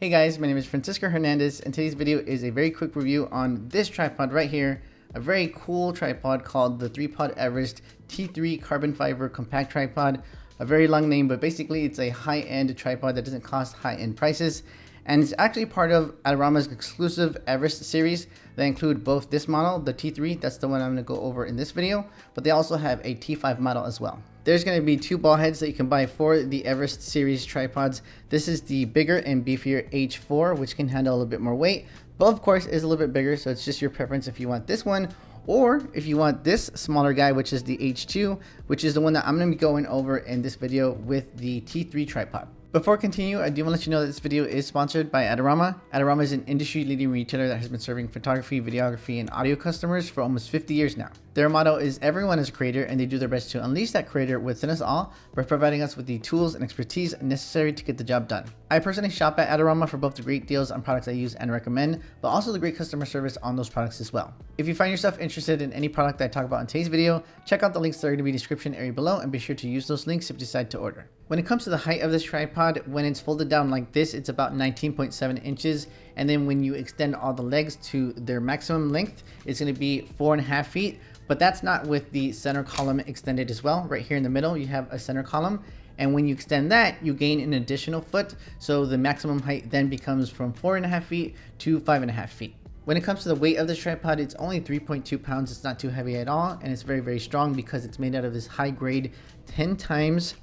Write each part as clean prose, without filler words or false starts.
Hey guys, my name is Francisco Hernandez, and today's video is a very quick review on this tripod right here. A very cool tripod called the 3Pod Everest T3 carbon fiber compact tripod. A very long name, but basically it's a high-end tripod that doesn't cost high-end prices. And it's actually part of Adorama's exclusive Everest series that include both this model, the T3, that's the one I'm going to go over in this video, but they also have a T5 model as well. There's going to be two ball heads that you can buy for the Everest series tripods. This is the bigger and beefier H4, which can handle a little bit more weight, but of course is a little bit bigger, so it's just your preference if you want this one, or if you want this smaller guy, which is the H2, which is the one that I'm going to be going over in this video with the T3 tripod. Before I continue, I do want to let you know that this video is sponsored by Adorama. Adorama is an industry-leading retailer that has been serving photography, videography, and audio customers for almost 50 years now. Their motto is everyone is a creator, and they do their best to unleash that creator within us all by providing us with the tools and expertise necessary to get the job done. I personally shop at Adorama for both the great deals on products I use and recommend, but also the great customer service on those products as well. If you find yourself interested in any product that I talk about in today's video, check out the links that are going to be in the description area below and be sure to use those links if you decide to order. When it comes to the height of this tripod, when it's folded down like this, it's about 19.7 inches. And then when you extend all the legs to their maximum length, it's going to be 4.5 feet. But that's not with the center column extended as well. Right here in the middle, you have a center column. And when you extend that, you gain an additional foot. So the maximum height then becomes from 4.5 feet to 5.5 feet. When it comes to the weight of this tripod, it's only 3.2 pounds. It's not too heavy at all. And it's very, very strong because it's made out of this high grade 10 times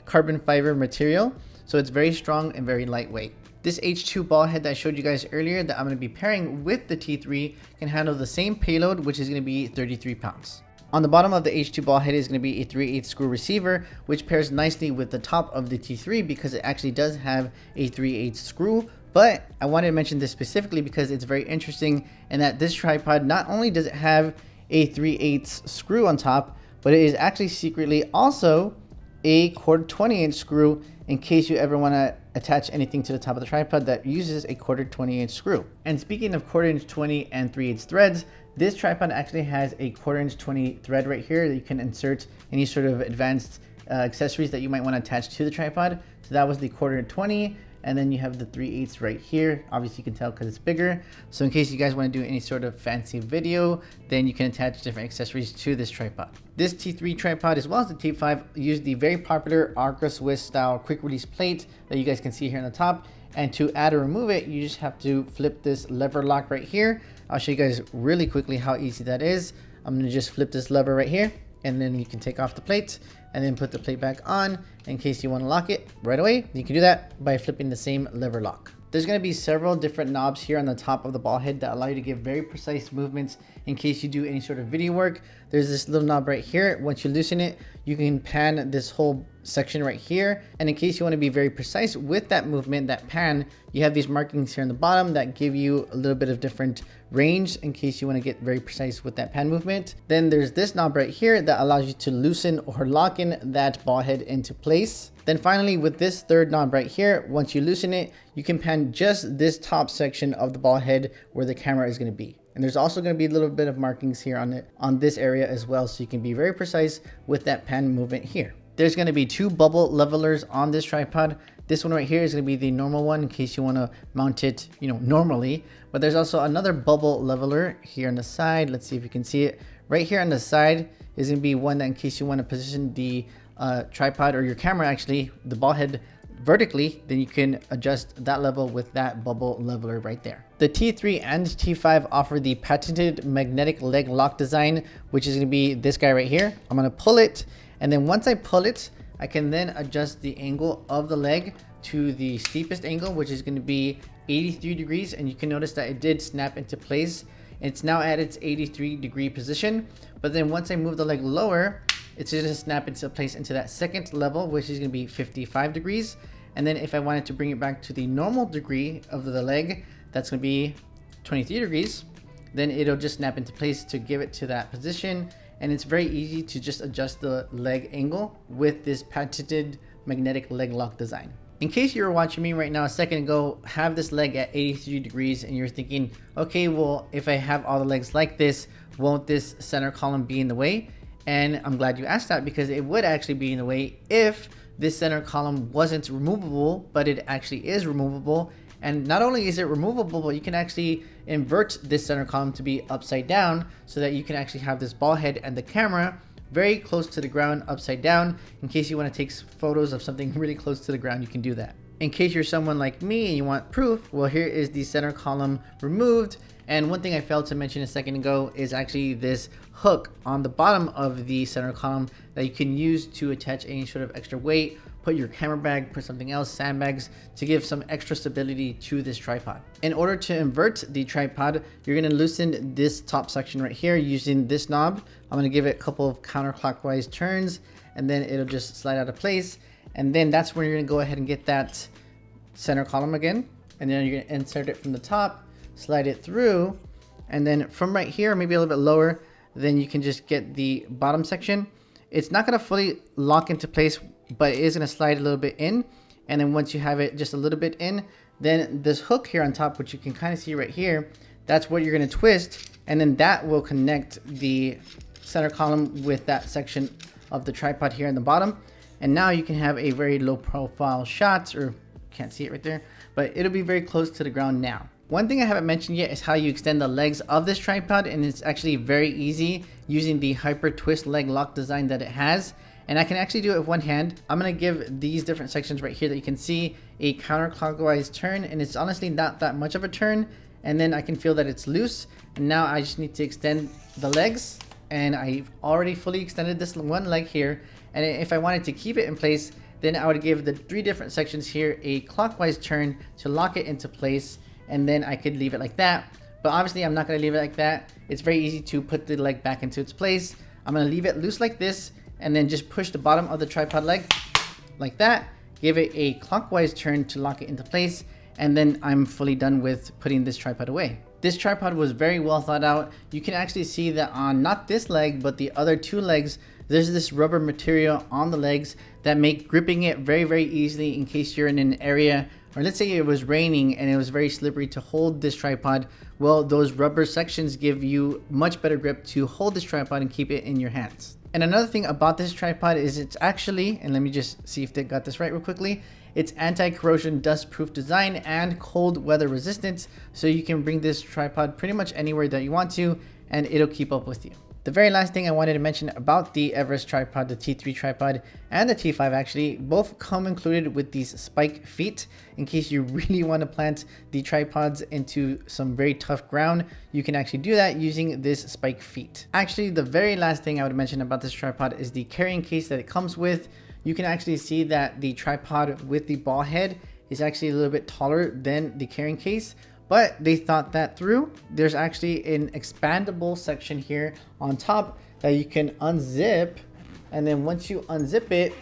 carbon fiber material. So it's very strong and very lightweight. This H2 ball head that I showed you guys earlier that I'm going to be pairing with the T3 can handle the same payload, which is going to be 33 pounds. On the bottom of the H2 ball head is going to be a 3/8 screw receiver, which pairs nicely with the top of the T3 because it actually does have a 3/8 screw. But I wanted to mention this specifically because it's very interesting in that this tripod, not only does it have a 3/8 screw on top, but it is actually secretly also a 1/4 screw in case you ever want to attach anything to the top of the tripod that uses a 1/4 screw. And speaking of 1/4 and 3/8 threads, this tripod actually has a 1/4 thread right here that you can insert any sort of advanced accessories that you might want to attach to the tripod. So that was the 1/4. And then you have the 3/8 right here. Obviously you can tell because it's bigger. So in case you guys want to do any sort of fancy video, then you can attach different accessories to this tripod. This T3 tripod, as well as the T5, use the very popular Arca-Swiss style quick release plate that you guys can see here on the top. And to add or remove it, you just have to flip this lever lock right here. I'll show you guys really quickly how easy that is. I'm going to just flip this lever right here, and then you can take off the plate and then put the plate back on in case you want to lock it right away. You can do that by flipping the same lever lock. There's going to be several different knobs here on the top of the ball head that allow you to give very precise movements in case you do any sort of video work. There's this little knob right here. Once you loosen it, you can pan this whole section right here. And in case you want to be very precise with that movement, that pan, you have these markings here on the bottom that give you a little bit of different range in case you want to get very precise with that pan movement. Then there's this knob right here that allows you to loosen or lock in that ball head into place. Then finally, with this third knob right here, once you loosen it, you can pan just this top section of the ball head where the camera is going to be. And there's also going to be a little bit of markings here on this area as well, so you can be very precise with that pan movement here. There's going to be two bubble levelers on this tripod. This one right here is going to be the normal one in case you want to mount it, normally. But there's also another bubble leveler here on the side. Let's see if you can see it. Right here on the side is going to be one that in case you want to position the tripod or your camera, actually, the ball head vertically, then you can adjust that level with that bubble leveler right there. The T3 and T5 offer the patented magnetic leg lock design, which is going to be this guy right here. I'm going to pull it, and then once I pull it, I can then adjust the angle of the leg to the steepest angle, which is going to be 83 degrees. And you can notice that it did snap into place. It's now at its 83-degree position. But then once I move the leg lower, it's going to snap into place into that second level, which is going to be 55 degrees. And then if I wanted to bring it back to the normal degree of the leg, that's going to be 23 degrees. Then it'll just snap into place to give it to that position. And it's very easy to just adjust the leg angle with this patented magnetic leg lock design. In case you were watching me right now a second ago, have this leg at 83 degrees and you're thinking, okay, well, if I have all the legs like this, won't this center column be in the way? And I'm glad you asked that because it would actually be in the way if this center column wasn't removable, but it actually is removable. And not only is it removable, but you can actually invert this center column to be upside down so that you can actually have this ball head and the camera very close to the ground upside down. In case you want to take photos of something really close to the ground, you can do that. In case you're someone like me and you want proof, well, here is the center column removed. And one thing I failed to mention a second ago is actually this hook on the bottom of the center column that you can use to attach any sort of extra weight, put your camera bag, put something else, sandbags, to give some extra stability to this tripod. In order to invert the tripod, you're gonna loosen this top section right here using this knob. I'm gonna give it a couple of counterclockwise turns and then it'll just slide out of place. And then that's where you're gonna go ahead and get that center column again. And then you're gonna insert it from the top, slide it through, and then from right here, maybe a little bit lower, then you can just get the bottom section. It's not gonna fully lock into place, but it is gonna slide a little bit in. And then once you have it just a little bit in, then this hook here on top, which you can kind of see right here, that's what you're gonna twist. And then that will connect the center column with that section of the tripod here in the bottom. And now you can have a very low profile shot, or can't see it right there, but it'll be very close to the ground now. One thing I haven't mentioned yet is how you extend the legs of this tripod, and it's actually very easy using the hyper twist leg lock design that it has. And I can actually do it with one hand. I'm gonna give these different sections right here that you can see a counterclockwise turn, and it's honestly not that much of a turn. And then I can feel that it's loose. And now I just need to extend the legs, and I've already fully extended this one leg here. And if I wanted to keep it in place, then I would give the 3 different sections here a clockwise turn to lock it into place, and then I could leave it like that. But obviously I'm not gonna leave it like that. It's very easy to put the leg back into its place. I'm gonna leave it loose like this, and then just push the bottom of the tripod leg like that, give it a clockwise turn to lock it into place, and then I'm fully done with putting this tripod away. This tripod was very well thought out. You can actually see that on not this leg, but the other 2 legs, there's this rubber material on the legs that make gripping it very, very easily in case you're in an area, or let's say it was raining and it was very slippery to hold this tripod. Well, those rubber sections give you much better grip to hold this tripod and keep it in your hands. And another thing about this tripod is it's actually, and let me just see if they got this right real quickly, it's anti-corrosion dust-proof design and cold weather resistant. So you can bring this tripod pretty much anywhere that you want to, and it'll keep up with you. The very last thing I wanted to mention about the Everest tripod, the T3 tripod and the T5 actually, both come included with these spike feet. In case you really want to plant the tripods into some very tough ground, you can actually do that using this spike feet. Actually, the very last thing I would mention about this tripod is the carrying case that it comes with. You can actually see that the tripod with the ball head is actually a little bit taller than the carrying case. But they thought that through. There's actually an expandable section here on top that you can unzip. And then once you unzip it,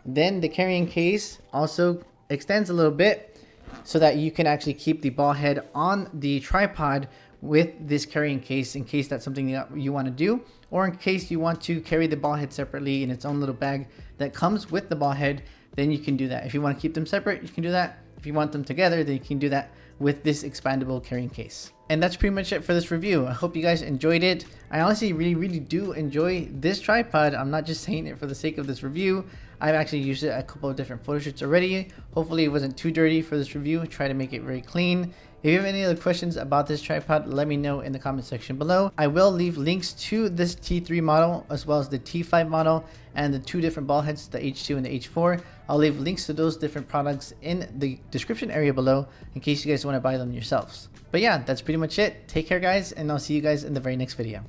then the carrying case also extends a little bit so that you can actually keep the ball head on the tripod with this carrying case in case that's something that you want to do, or in case you want to carry the ball head separately in its own little bag that comes with the ball head, then you can do that. If you want to keep them separate, you can do that. If you want them together, then you can do that with this expandable carrying case. And that's pretty much it for this review. I hope you guys enjoyed it. I honestly really do enjoy this tripod. I'm not just saying it for the sake of this review. I've actually used it at a couple of different photo shoots already. Hopefully it wasn't too dirty for this review. Try to make it very clean. If you have any other questions about this tripod, let me know in the comment section below. I will leave links to this T3 model as well as the T5 model and the 2 different ball heads, the H2 and the H4. I'll leave links to those different products in the description area below in case you guys want to buy them yourselves. But yeah, that's pretty much it. Take care guys, and I'll see you guys in the very next video.